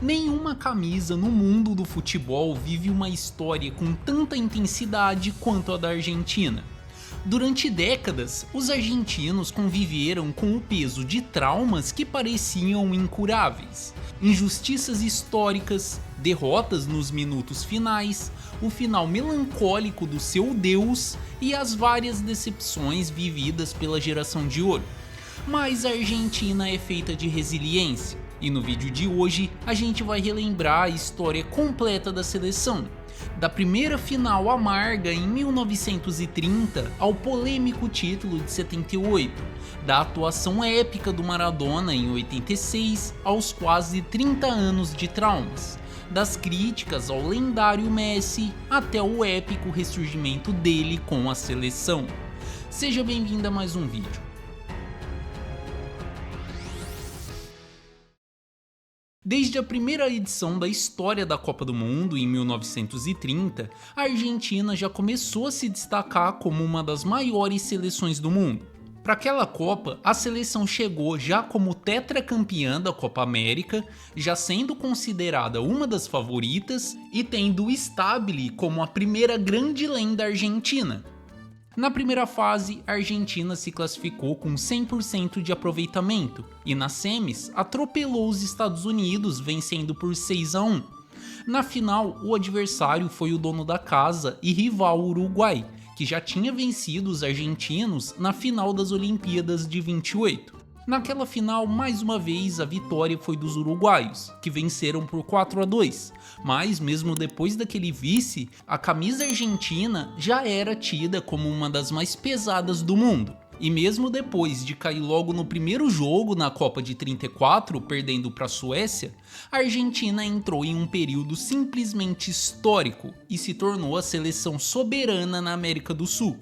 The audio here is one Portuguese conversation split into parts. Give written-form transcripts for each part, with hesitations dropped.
Nenhuma camisa no mundo do futebol vive uma história com tanta intensidade quanto a da Argentina. Durante décadas, os argentinos conviveram com o peso de traumas que pareciam incuráveis, injustiças históricas, derrotas nos minutos finais, o final melancólico do seu deus e as várias decepções vividas pela geração de ouro. Mas a Argentina é feita de resiliência, e no vídeo de hoje a gente vai relembrar a história completa da seleção, da primeira final amarga em 1930 ao polêmico título de 78, da atuação épica do Maradona em 86 aos quase 30 anos de traumas, das críticas ao lendário Messi até o épico ressurgimento dele com a seleção. Seja bem-vindo a mais um vídeo. Desde a primeira edição da história da Copa do Mundo, em 1930, a Argentina já começou a se destacar como uma das maiores seleções do mundo. Para aquela Copa, a seleção chegou já como tetracampeã da Copa América, já sendo considerada uma das favoritas e tendo o Stabile como a primeira grande lenda argentina. Na primeira fase, a Argentina se classificou com 100% de aproveitamento e nas semis atropelou os Estados Unidos, vencendo por 6-1. Na final, o adversário foi o dono da casa e rival Uruguai, que já tinha vencido os argentinos na final das Olimpíadas de 28. Naquela final, mais uma vez, a vitória foi dos uruguaios, que venceram por 4-2, mas mesmo depois daquele vice, a camisa argentina já era tida como uma das mais pesadas do mundo. E mesmo depois de cair logo no primeiro jogo na Copa de 34, perdendo para a Suécia, a Argentina entrou em um período simplesmente histórico e se tornou a seleção soberana na América do Sul.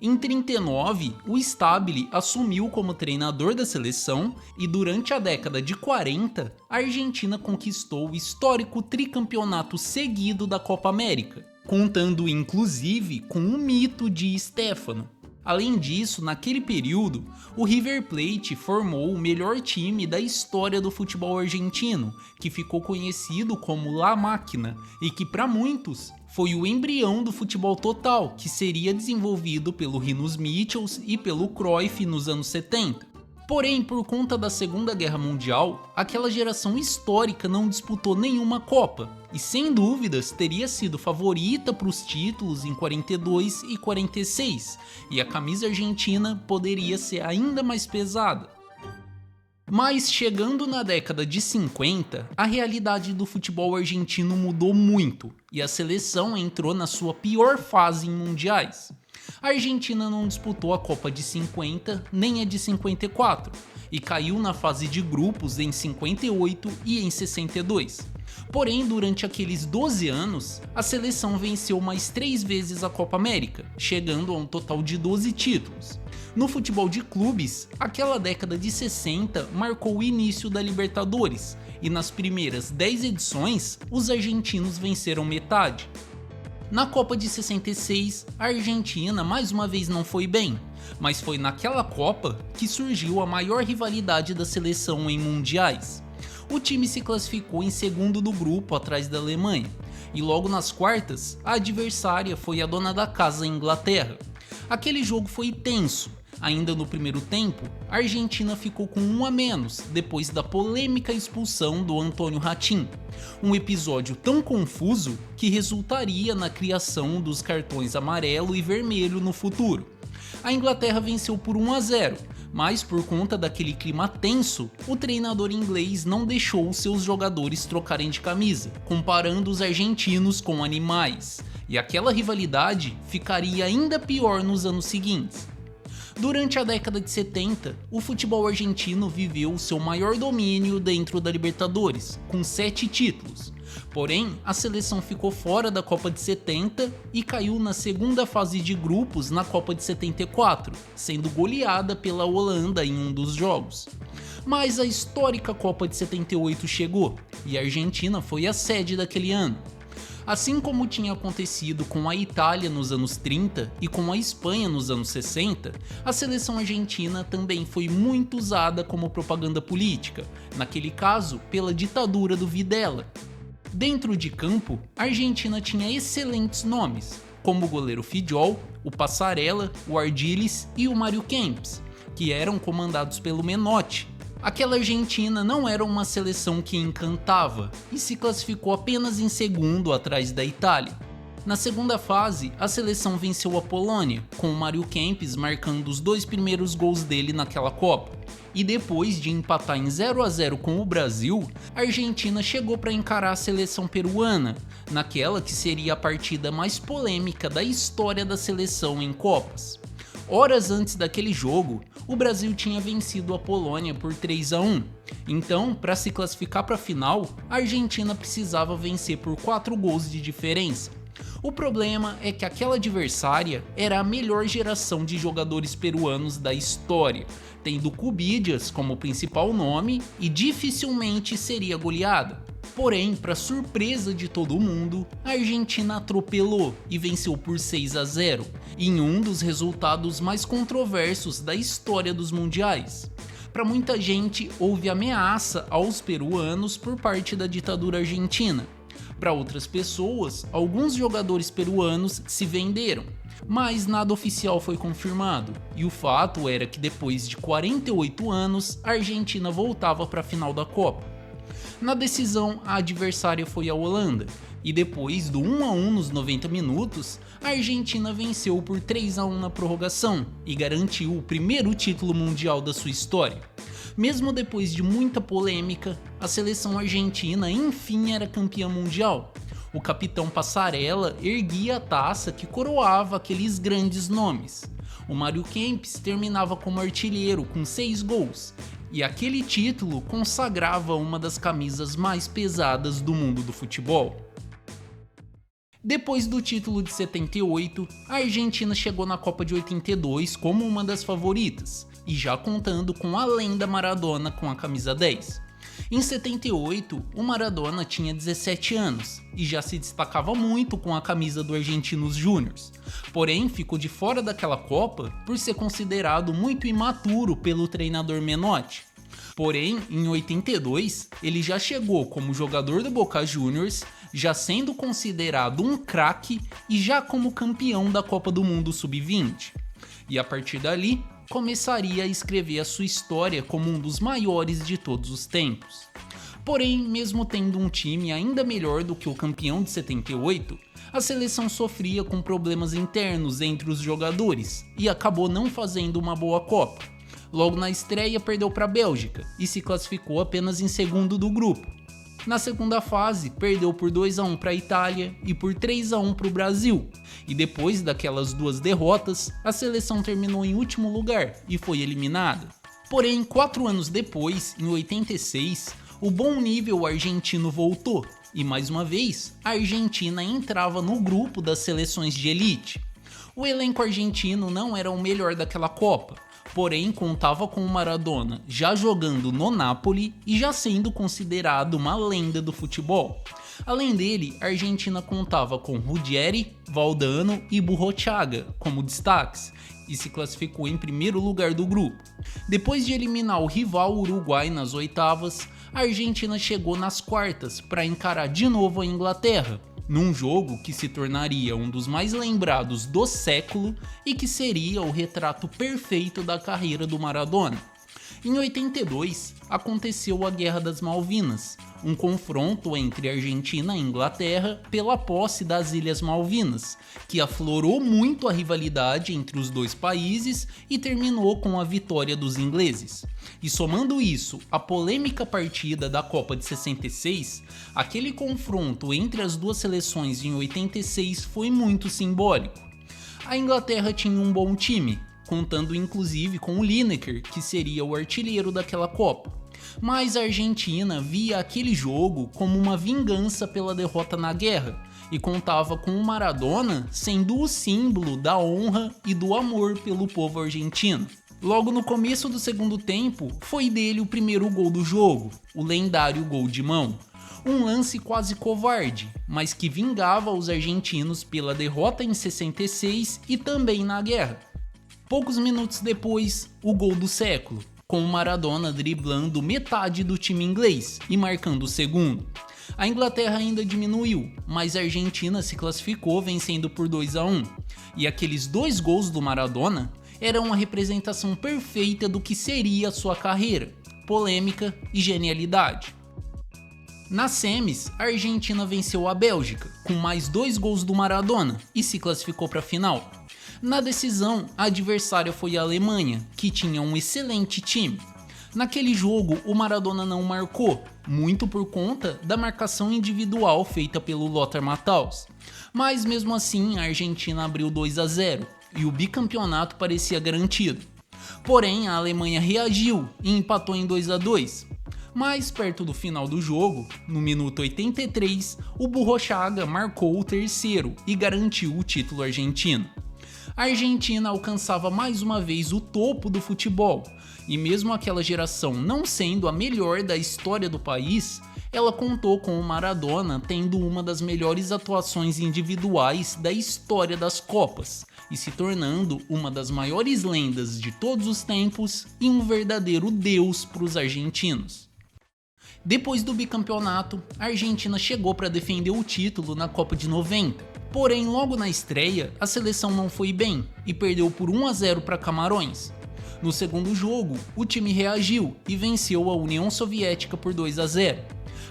Em 39, o Stabile assumiu como treinador da seleção e durante a década de 40, a Argentina conquistou o histórico tricampeonato seguido da Copa América, contando inclusive com o mito de Stéfano. Além disso, naquele período, o River Plate formou o melhor time da história do futebol argentino, que ficou conhecido como La Máquina e que para muitos foi o embrião do futebol total, que seria desenvolvido pelo Rinus Michels e pelo Cruyff nos anos 70. Porém, por conta da Segunda Guerra Mundial, aquela geração histórica não disputou nenhuma Copa, e sem dúvidas teria sido favorita para os títulos em 42 e 46, e a camisa argentina poderia ser ainda mais pesada. Mas chegando na década de 50, a realidade do futebol argentino mudou muito, e a seleção entrou na sua pior fase em mundiais. A Argentina não disputou a Copa de 50 nem a de 54 e caiu na fase de grupos em 58 e em 62. Porém, durante aqueles 12 anos, a seleção venceu mais 3 vezes a Copa América, chegando a um total de 12 títulos. No futebol de clubes, aquela década de 60 marcou o início da Libertadores e nas primeiras 10 edições, os argentinos venceram metade. Na Copa de 66, a Argentina mais uma vez não foi bem, mas foi naquela Copa que surgiu a maior rivalidade da seleção em mundiais. O time se classificou em segundo do grupo atrás da Alemanha, e logo nas quartas, a adversária foi a dona da casa, a Inglaterra. Aquele jogo foi tenso. Ainda no primeiro tempo, a Argentina ficou com 1 a menos depois da polêmica expulsão do Antônio Ratín, um episódio tão confuso que resultaria na criação dos cartões amarelo e vermelho no futuro. A Inglaterra venceu por 1-0, mas por conta daquele clima tenso, o treinador inglês não deixou os seus jogadores trocarem de camisa, comparando os argentinos com animais, e aquela rivalidade ficaria ainda pior nos anos seguintes. Durante a década de 70, o futebol argentino viveu seu maior domínio dentro da Libertadores, com 7 títulos. Porém, a seleção ficou fora da Copa de 70 e caiu na segunda fase de grupos na Copa de 74, sendo goleada pela Holanda em um dos jogos. Mas a histórica Copa de 78 chegou, e a Argentina foi a sede daquele ano. Assim como tinha acontecido com a Itália nos anos 30 e com a Espanha nos anos 60, a seleção argentina também foi muito usada como propaganda política, naquele caso pela ditadura do Videla. Dentro de campo, a Argentina tinha excelentes nomes, como o goleiro Fidjol, o Passarella, o Ardiles e o Mário Kempes, que eram comandados pelo Menotti. Aquela Argentina não era uma seleção que encantava e se classificou apenas em segundo atrás da Itália. Na segunda fase, a seleção venceu a Polônia, com o Mário Kempes marcando os 2 primeiros gols dele naquela Copa. E depois de empatar em 0-0 com o Brasil, a Argentina chegou para encarar a seleção peruana, naquela que seria a partida mais polêmica da história da seleção em Copas. Horas antes daquele jogo, o Brasil tinha vencido a Polônia por 3-1. Então, para se classificar para a final, a Argentina precisava vencer por 4 gols de diferença. O problema é que aquela adversária era a melhor geração de jogadores peruanos da história, tendo Cubillas como principal nome e dificilmente seria goleada. Porém, para surpresa de todo mundo, a Argentina atropelou e venceu por 6-0, em um dos resultados mais controversos da história dos mundiais. Para muita gente, houve ameaça aos peruanos por parte da ditadura argentina. Para outras pessoas, alguns jogadores peruanos se venderam, mas nada oficial foi confirmado, e o fato era que depois de 48 anos, a Argentina voltava para a final da Copa. Na decisão, a adversária foi a Holanda, e depois do 1-1 nos 90 minutos, a Argentina venceu por 3-1 na prorrogação e garantiu o primeiro título mundial da sua história. Mesmo depois de muita polêmica, a seleção argentina enfim era campeã mundial. O capitão Passarella erguia a taça que coroava aqueles grandes nomes. O Mário Kempes terminava como artilheiro com 6 gols, e aquele título consagrava uma das camisas mais pesadas do mundo do futebol. Depois do título de 78, a Argentina chegou na Copa de 82 como uma das favoritas, e já contando com a lenda Maradona com a camisa 10. Em 78, o Maradona tinha 17 anos e já se destacava muito com a camisa do Argentinos Júniors, porém ficou de fora daquela Copa por ser considerado muito imaturo pelo treinador Menotti. Porém, em 82, ele já chegou como jogador do Boca Juniors, já sendo considerado um craque e já como campeão da Copa do Mundo Sub-20. E a partir dali, começaria a escrever a sua história como um dos maiores de todos os tempos. Porém, mesmo tendo um time ainda melhor do que o campeão de 78, a seleção sofria com problemas internos entre os jogadores e acabou não fazendo uma boa Copa. Logo na estreia perdeu para a Bélgica e se classificou apenas em segundo do grupo. Na segunda fase, perdeu por 2-1 para a Itália e por 3-1 para o Brasil. E depois daquelas duas derrotas, a seleção terminou em último lugar e foi eliminada. Porém, 4 anos depois, em 86, o bom nível argentino voltou e mais uma vez, a Argentina entrava no grupo das seleções de elite. O elenco argentino não era o melhor daquela Copa, porém contava com o Maradona já jogando no Napoli e já sendo considerado uma lenda do futebol. Além dele, a Argentina contava com Ruggeri, Valdano e Burruchaga como destaques e se classificou em primeiro lugar do grupo. Depois de eliminar o rival Uruguai nas oitavas, a Argentina chegou nas quartas para encarar de novo a Inglaterra, num jogo que se tornaria um dos mais lembrados do século e que seria o retrato perfeito da carreira do Maradona. Em 82, aconteceu a Guerra das Malvinas, um confronto entre Argentina e Inglaterra pela posse das Ilhas Malvinas, que aflorou muito a rivalidade entre os dois países e terminou com a vitória dos ingleses. E somando isso à polêmica partida da Copa de 66, aquele confronto entre as duas seleções em 86 foi muito simbólico. A Inglaterra tinha um bom time, contando inclusive com o Lineker, que seria o artilheiro daquela Copa. Mas a Argentina via aquele jogo como uma vingança pela derrota na guerra e contava com o Maradona sendo o símbolo da honra e do amor pelo povo argentino. Logo no começo do segundo tempo, foi dele o primeiro gol do jogo, o lendário gol de mão. Um lance quase covarde, mas que vingava os argentinos pela derrota em 66 e também na guerra. Poucos minutos depois, o gol do século, com o Maradona driblando metade do time inglês e marcando o segundo. A Inglaterra ainda diminuiu, mas a Argentina se classificou vencendo por 2-1. E aqueles 2 gols do Maradona eram uma representação perfeita do que seria a sua carreira, polêmica e genialidade. Nas semis, a Argentina venceu a Bélgica, com mais 2 gols do Maradona, e se classificou para a final. Na decisão, a adversária foi a Alemanha, que tinha um excelente time. Naquele jogo, o Maradona não marcou, muito por conta da marcação individual feita pelo Lothar Matthaus. Mas mesmo assim, a Argentina abriu 2-0 e o bicampeonato parecia garantido. Porém, a Alemanha reagiu e empatou em 2-2. Mais perto do final do jogo, no minuto 83, o Burruchaga marcou o terceiro e garantiu o título argentino. A Argentina alcançava mais uma vez o topo do futebol, e mesmo aquela geração não sendo a melhor da história do país, ela contou com o Maradona tendo uma das melhores atuações individuais da história das Copas, e se tornando uma das maiores lendas de todos os tempos e um verdadeiro deus para os argentinos. Depois do bicampeonato, a Argentina chegou para defender o título na Copa de 90. Porém, logo na estreia, a seleção não foi bem e perdeu por 1-0 para Camarões. No segundo jogo, o time reagiu e venceu a União Soviética por 2-0.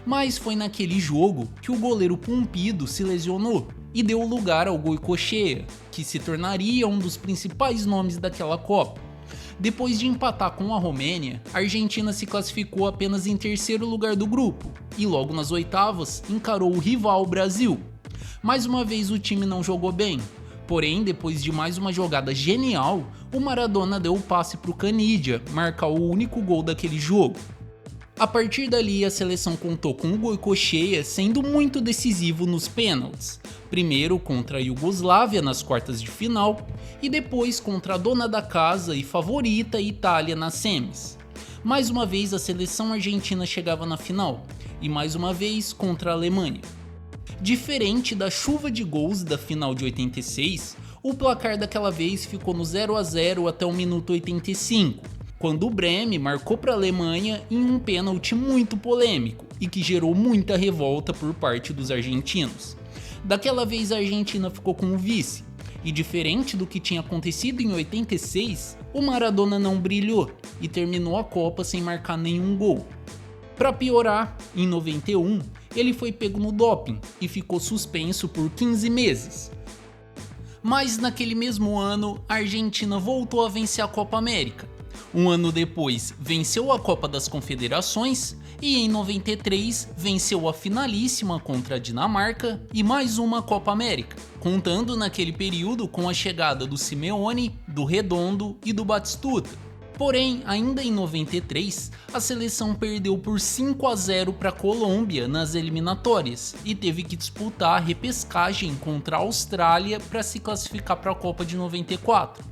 Mas foi naquele jogo que o goleiro Pumpido se lesionou e deu lugar ao Goicoechea, que se tornaria um dos principais nomes daquela Copa. Depois de empatar com a Romênia, a Argentina se classificou apenas em terceiro lugar do grupo e logo nas oitavas encarou o rival Brasil. Mais uma vez o time não jogou bem, porém depois de mais uma jogada genial, o Maradona deu o passe para o Canidia marcar o único gol daquele jogo. A partir dali a seleção contou com o Goicoechea sendo muito decisivo nos pênaltis, primeiro contra a Iugoslávia nas quartas de final e depois contra a dona da casa e favorita Itália nas semis. Mais uma vez a seleção argentina chegava na final e mais uma vez contra a Alemanha. Diferente da chuva de gols da final de 86, o placar daquela vez ficou no 0-0 até o minuto 85, quando o Brehme marcou para a Alemanha em um pênalti muito polêmico e que gerou muita revolta por parte dos argentinos. Daquela vez a Argentina ficou com o vice, e diferente do que tinha acontecido em 86, o Maradona não brilhou e terminou a Copa sem marcar nenhum gol. Para piorar, em 91, ele foi pego no doping e ficou suspenso por 15 meses. Mas naquele mesmo ano, a Argentina voltou a vencer a Copa América. Um ano depois, venceu a Copa das Confederações e em 93 venceu a finalíssima contra a Dinamarca e mais uma Copa América, contando naquele período com a chegada do Simeone, do Redondo e do Batistuta. Porém, ainda em 93, a seleção perdeu por 5-0 para a Colômbia nas eliminatórias e teve que disputar a repescagem contra a Austrália para se classificar para a Copa de 94.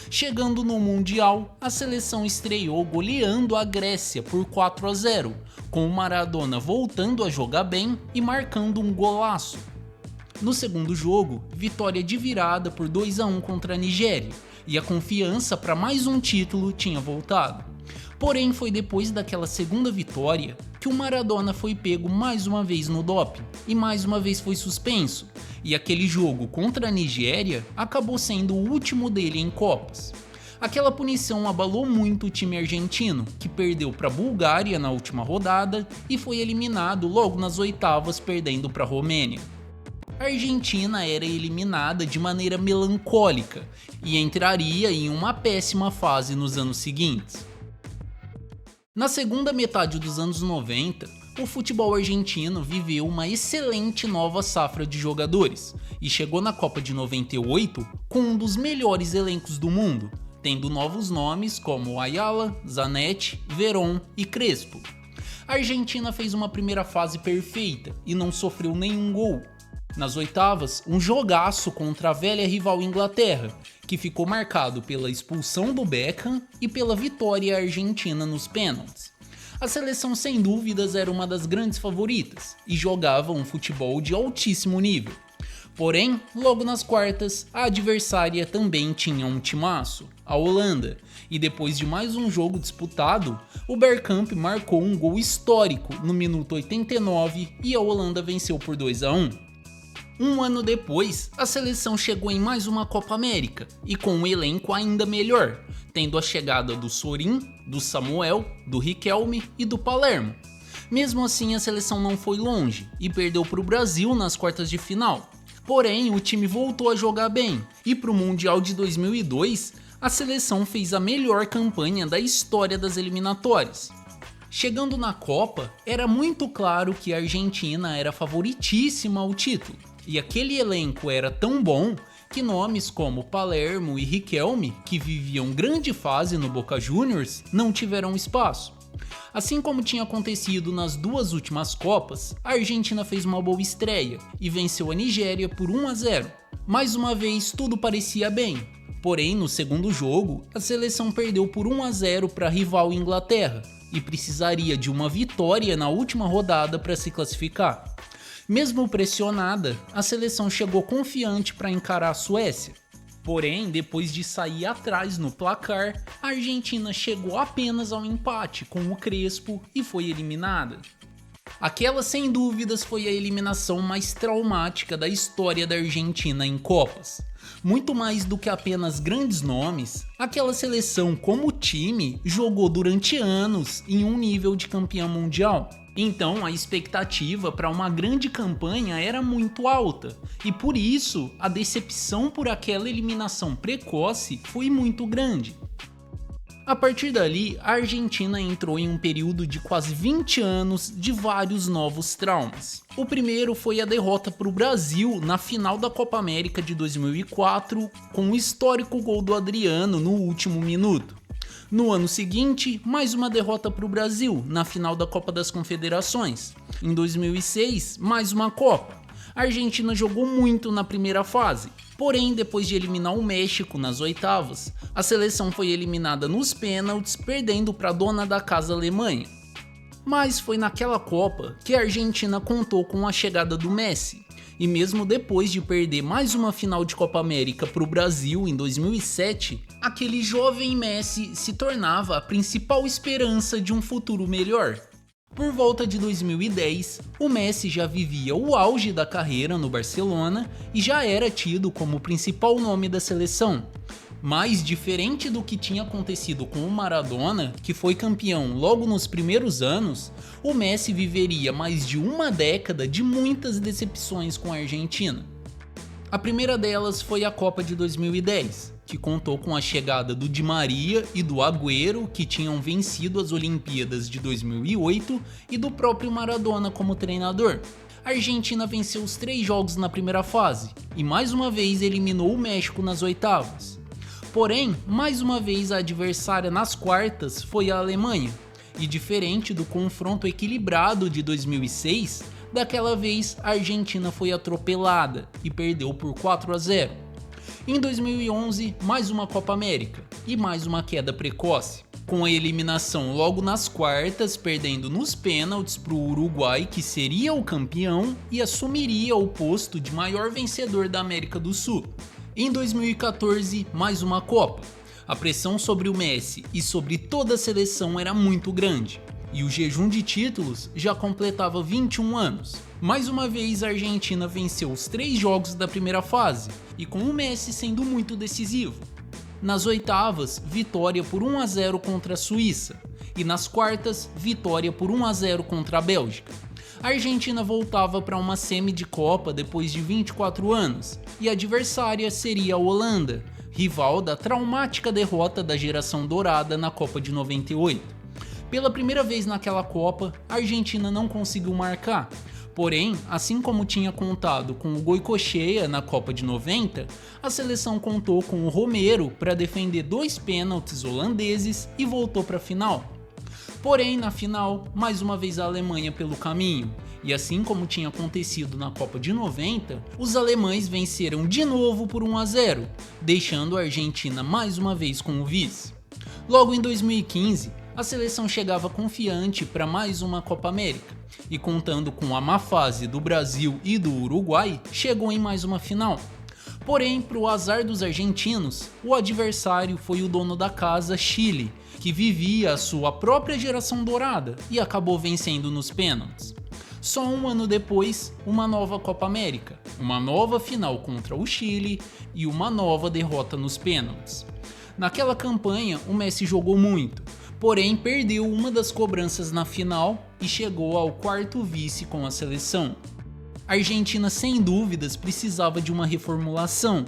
Chegando no Mundial, a seleção estreou goleando a Grécia por 4-0, com o Maradona voltando a jogar bem e marcando um golaço. No segundo jogo, vitória de virada por 2-1 contra a Nigéria, e a confiança para mais um título tinha voltado. Porém, foi depois daquela segunda vitória que o Maradona foi pego mais uma vez no doping e mais uma vez foi suspenso, e aquele jogo contra a Nigéria acabou sendo o último dele em Copas. Aquela punição abalou muito o time argentino, que perdeu para a Bulgária na última rodada e foi eliminado logo nas oitavas, perdendo para a Romênia. A Argentina era eliminada de maneira melancólica e entraria em uma péssima fase nos anos seguintes. Na segunda metade dos anos 90, o futebol argentino viveu uma excelente nova safra de jogadores e chegou na Copa de 98 com um dos melhores elencos do mundo, tendo novos nomes como Ayala, Zanetti, Verón e Crespo. A Argentina fez uma primeira fase perfeita e não sofreu nenhum gol. Nas oitavas, um jogaço contra a velha rival Inglaterra, que ficou marcado pela expulsão do Beckham e pela vitória argentina nos pênaltis. A seleção sem dúvidas era uma das grandes favoritas e jogava um futebol de altíssimo nível. Porém, logo nas quartas, a adversária também tinha um timaço, a Holanda, e depois de mais um jogo disputado, o Bergkamp marcou um gol histórico no minuto 89 e a Holanda venceu por 2-1. Um ano depois, a seleção chegou em mais uma Copa América e com um elenco ainda melhor, tendo a chegada do Sorin, do Samuel, do Riquelme e do Palermo. Mesmo assim, a seleção não foi longe e perdeu para o Brasil nas quartas de final. Porém, o time voltou a jogar bem e para o Mundial de 2002, a seleção fez a melhor campanha da história das eliminatórias. Chegando na Copa, era muito claro que a Argentina era favoritíssima ao título, e aquele elenco era tão bom que nomes como Palermo e Riquelme, que viviam grande fase no Boca Juniors, não tiveram espaço. Assim como tinha acontecido nas duas últimas Copas, a Argentina fez uma boa estreia e venceu a Nigéria por 1-0. Mais uma vez tudo parecia bem, porém no segundo jogo a seleção perdeu por 1-0 para a rival Inglaterra e precisaria de uma vitória na última rodada para se classificar. Mesmo pressionada, a seleção chegou confiante para encarar a Suécia. Porém, depois de sair atrás no placar, a Argentina chegou apenas ao empate com o Crespo e foi eliminada. Aquela sem dúvidas foi a eliminação mais traumática da história da Argentina em Copas. Muito mais do que apenas grandes nomes, aquela seleção como time jogou durante anos em um nível de campeão mundial. Então a expectativa para uma grande campanha era muito alta e por isso a decepção por aquela eliminação precoce foi muito grande. A partir dali, a Argentina entrou em um período de quase 20 anos de vários novos traumas. O primeiro foi a derrota para o Brasil na final da Copa América de 2004 com o histórico gol do Adriano no último minuto. No ano seguinte, mais uma derrota para o Brasil na final da Copa das Confederações. Em 2006, mais uma Copa. A Argentina jogou muito na primeira fase, porém depois de eliminar o México nas oitavas, a seleção foi eliminada nos pênaltis, perdendo para a dona da casa Alemanha. Mas foi naquela Copa que a Argentina contou com a chegada do Messi. E mesmo depois de perder mais uma final de Copa América para o Brasil em 2007, aquele jovem Messi se tornava a principal esperança de um futuro melhor. Por volta de 2010, o Messi já vivia o auge da carreira no Barcelona e já era tido como o principal nome da seleção. Mas diferente do que tinha acontecido com o Maradona, que foi campeão logo nos primeiros anos, o Messi viveria mais de uma década de muitas decepções com a Argentina. A primeira delas foi a Copa de 2010, que contou com a chegada do Di Maria e do Agüero, que tinham vencido as Olimpíadas de 2008, e do próprio Maradona como treinador. A Argentina venceu os 3 jogos na primeira fase e mais uma vez eliminou o México nas oitavas. Porém, mais uma vez a adversária nas quartas foi a Alemanha, e diferente do confronto equilibrado de 2006, daquela vez a Argentina foi atropelada e perdeu por 4-0. Em 2011, mais uma Copa América e mais uma queda precoce, com a eliminação logo nas quartas, perdendo nos pênaltis para o Uruguai, que seria o campeão e assumiria o posto de maior vencedor da América do Sul. Em 2014, mais uma Copa. A pressão sobre o Messi e sobre toda a seleção era muito grande, e o jejum de títulos já completava 21 anos. Mais uma vez a Argentina venceu os 3 jogos da primeira fase, e com o Messi sendo muito decisivo. Nas oitavas, vitória por 1-0 contra a Suíça, e nas quartas, vitória por 1-0 contra a Bélgica. A Argentina voltava para uma semi de Copa depois de 24 anos, e a adversária seria a Holanda, rival da traumática derrota da geração dourada na Copa de 98. Pela primeira vez naquela Copa, a Argentina não conseguiu marcar, porém, assim como tinha contado com o Goicoechea na Copa de 90, a seleção contou com o Romero para defender 2 pênaltis holandeses e voltou para a final. Porém, na final, mais uma vez a Alemanha pelo caminho, e assim como tinha acontecido na Copa de 90, os alemães venceram de novo por 1-0, deixando a Argentina mais uma vez como vice. Logo em 2015, A seleção chegava confiante para mais uma Copa América e, contando com a má fase do Brasil e do Uruguai, chegou em mais uma final. Porém, para o azar dos argentinos, o adversário foi o dono da casa, Chile, que vivia a sua própria geração dourada e acabou vencendo nos pênaltis. Só um ano depois, uma nova Copa América, uma nova final contra o Chile e uma nova derrota nos pênaltis. Naquela campanha, o Messi jogou muito, porém perdeu uma das cobranças na final e chegou ao quarto vice com a seleção. A Argentina, sem dúvidas, precisava de uma reformulação,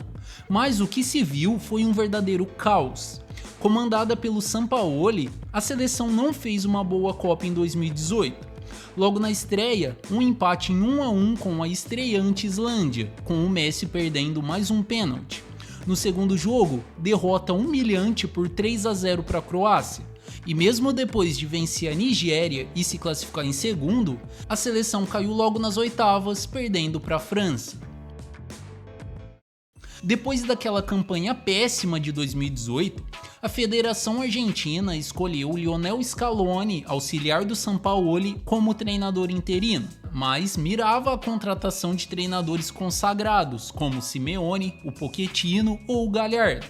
mas o que se viu foi um verdadeiro caos. Comandada pelo Sampaoli, a seleção não fez uma boa Copa em 2018. Logo na estreia, um empate em 1-1 com a estreante Islândia, com o Messi perdendo mais um pênalti. No segundo jogo, derrota humilhante por 3-0 para a Croácia. E mesmo depois de vencer a Nigéria e se classificar em segundo, a seleção caiu logo nas oitavas, perdendo para a França. Depois daquela campanha péssima de 2018, a Federação Argentina escolheu Lionel Scaloni, auxiliar do Sampaoli, como treinador interino, mas mirava a contratação de treinadores consagrados, como Simeone, o Pochettino ou o Galhardo.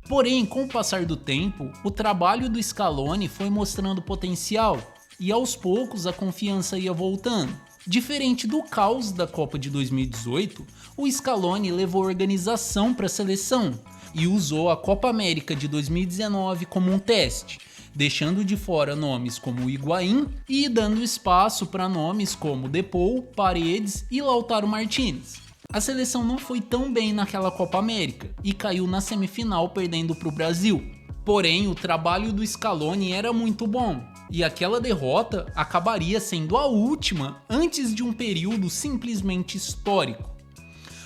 Porém, com o passar do tempo, o trabalho do Scaloni foi mostrando potencial e aos poucos a confiança ia voltando. Diferente do caos da Copa de 2018, o Scaloni levou organização para a seleção e usou a Copa América de 2019 como um teste, deixando de fora nomes como Higuaín e dando espaço para nomes como Depou, Paredes e Lautaro Martínez. A seleção não foi tão bem naquela Copa América e caiu na semifinal perdendo para o Brasil. Porém, o trabalho do Scaloni era muito bom e aquela derrota acabaria sendo a última antes de um período simplesmente histórico.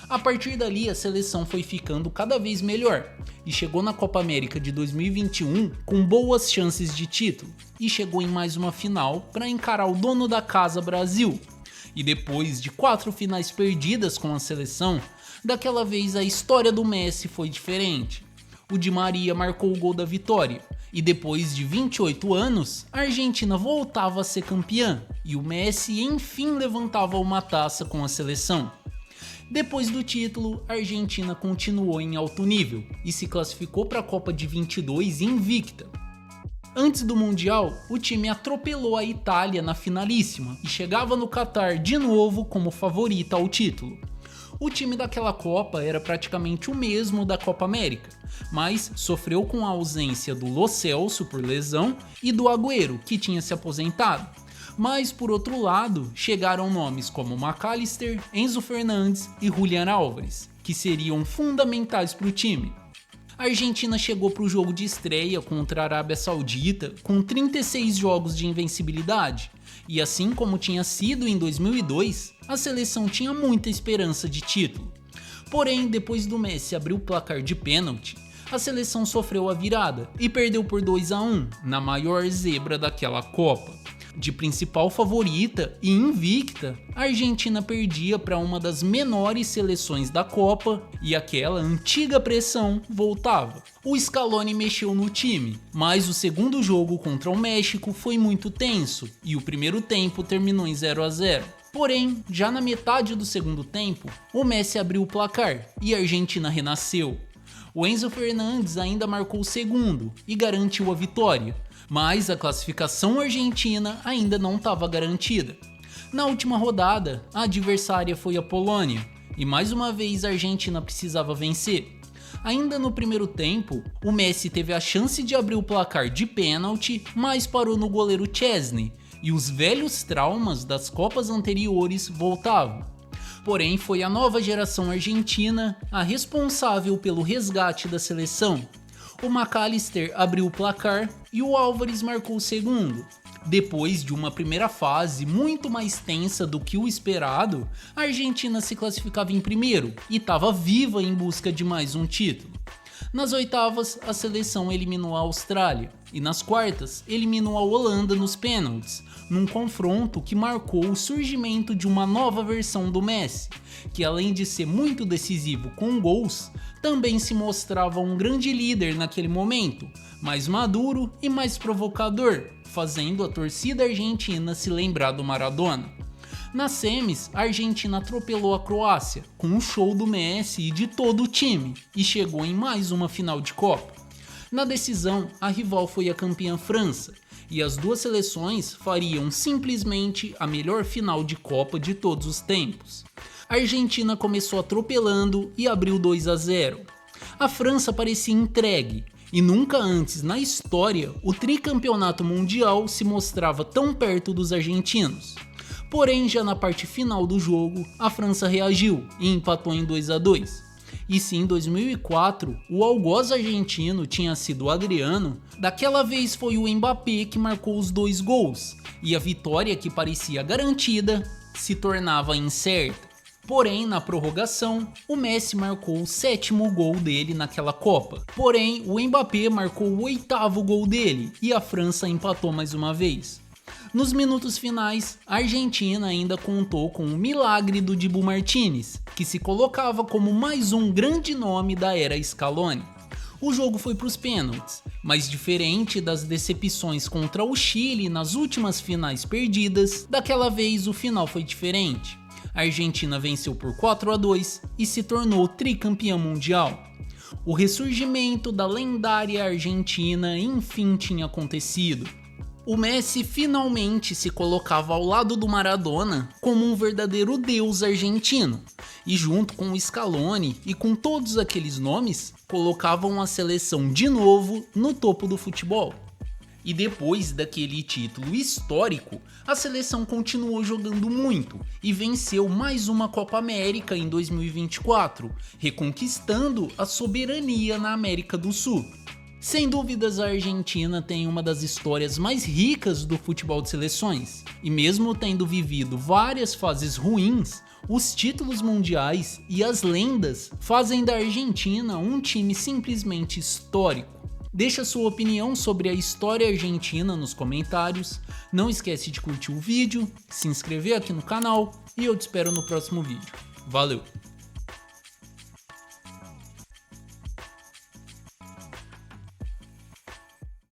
A partir dali, a seleção foi ficando cada vez melhor e chegou na Copa América de 2021 com boas chances de título e chegou em mais uma final para encarar o dono da casa, Brasil. E depois de 4 finais perdidas com a seleção, daquela vez a história do Messi foi diferente. O Di Maria marcou o gol da vitória e depois de 28 anos, a Argentina voltava a ser campeã e o Messi enfim levantava uma taça com a seleção. Depois do título, a Argentina continuou em alto nível e se classificou para a Copa de 22 invicta. Antes do Mundial, o time atropelou a Itália na finalíssima e chegava no Catar de novo como favorita ao título. O time daquela Copa era praticamente o mesmo da Copa América, mas sofreu com a ausência do Lo Celso por lesão e do Agüero, que tinha se aposentado. Mas por outro lado, chegaram nomes como McAllister, Enzo Fernandes e Julián Álvares, que seriam fundamentais para o time. A Argentina chegou para o jogo de estreia contra a Arábia Saudita com 36 jogos de invencibilidade, e assim como tinha sido em 2002, a seleção tinha muita esperança de título. Porém, depois do Messi abrir o placar de pênalti, a seleção sofreu a virada e perdeu por 2-1 na maior zebra daquela Copa. De principal favorita e invicta, a Argentina perdia para uma das menores seleções da Copa e aquela antiga pressão voltava. O Scaloni mexeu no time, mas o segundo jogo contra o México foi muito tenso e o primeiro tempo terminou em 0-0. Porém, já na metade do segundo tempo, o Messi abriu o placar e a Argentina renasceu. O Enzo Fernandes ainda marcou o segundo e garantiu a vitória, mas a classificação argentina ainda não estava garantida. Na última rodada, a adversária foi a Polônia, e mais uma vez a Argentina precisava vencer. Ainda no primeiro tempo, o Messi teve a chance de abrir o placar de pênalti, mas parou no goleiro Szczęsny, e os velhos traumas das Copas anteriores voltavam. Porém, foi a nova geração argentina a responsável pelo resgate da seleção. O McAllister abriu o placar e o Álvares marcou o segundo. Depois de uma primeira fase muito mais tensa do que o esperado, a Argentina se classificava em primeiro e estava viva em busca de mais um título. Nas oitavas, a seleção eliminou a Austrália e nas quartas, eliminou a Holanda nos pênaltis, num confronto que marcou o surgimento de uma nova versão do Messi, que além de ser muito decisivo com gols, também se mostrava um grande líder naquele momento, mais maduro e mais provocador, fazendo a torcida argentina se lembrar do Maradona. Nas semis, a Argentina atropelou a Croácia, com um show do Messi e de todo o time, e chegou em mais uma final de Copa. Na decisão, a rival foi a campeã França, e as duas seleções fariam simplesmente a melhor final de Copa de todos os tempos. A Argentina começou atropelando e abriu 2-0. A França parecia entregue, e nunca antes na história o tricampeonato mundial se mostrava tão perto dos argentinos. Porém, já na parte final do jogo, a França reagiu e empatou em 2-2. E se em 2004 o algoz argentino tinha sido o Adriano, daquela vez foi o Mbappé que marcou os 2 gols, e a vitória que parecia garantida se tornava incerta. Porém, na prorrogação, o Messi marcou o 7º gol dele naquela Copa. Porém, o Mbappé marcou o 8º gol dele e a França empatou mais uma vez. Nos minutos finais, a Argentina ainda contou com o milagre do Dibu Martínez, que se colocava como mais um grande nome da era Scaloni. O jogo foi para os pênaltis, mas diferente das decepções contra o Chile nas últimas finais perdidas, daquela vez o final foi diferente. A Argentina venceu por 4-2 e se tornou tricampeã mundial. O ressurgimento da lendária Argentina enfim tinha acontecido. O Messi finalmente se colocava ao lado do Maradona como um verdadeiro deus argentino, e junto com o Scaloni e com todos aqueles nomes, colocavam a seleção de novo no topo do futebol. E depois daquele título histórico, a seleção continuou jogando muito e venceu mais uma Copa América em 2024, reconquistando a soberania na América do Sul. Sem dúvidas, a Argentina tem uma das histórias mais ricas do futebol de seleções, e mesmo tendo vivido várias fases ruins, os títulos mundiais e as lendas fazem da Argentina um time simplesmente histórico. Deixa sua opinião sobre a história argentina nos comentários, não esquece de curtir o vídeo, se inscrever aqui no canal e eu te espero no próximo vídeo. Valeu!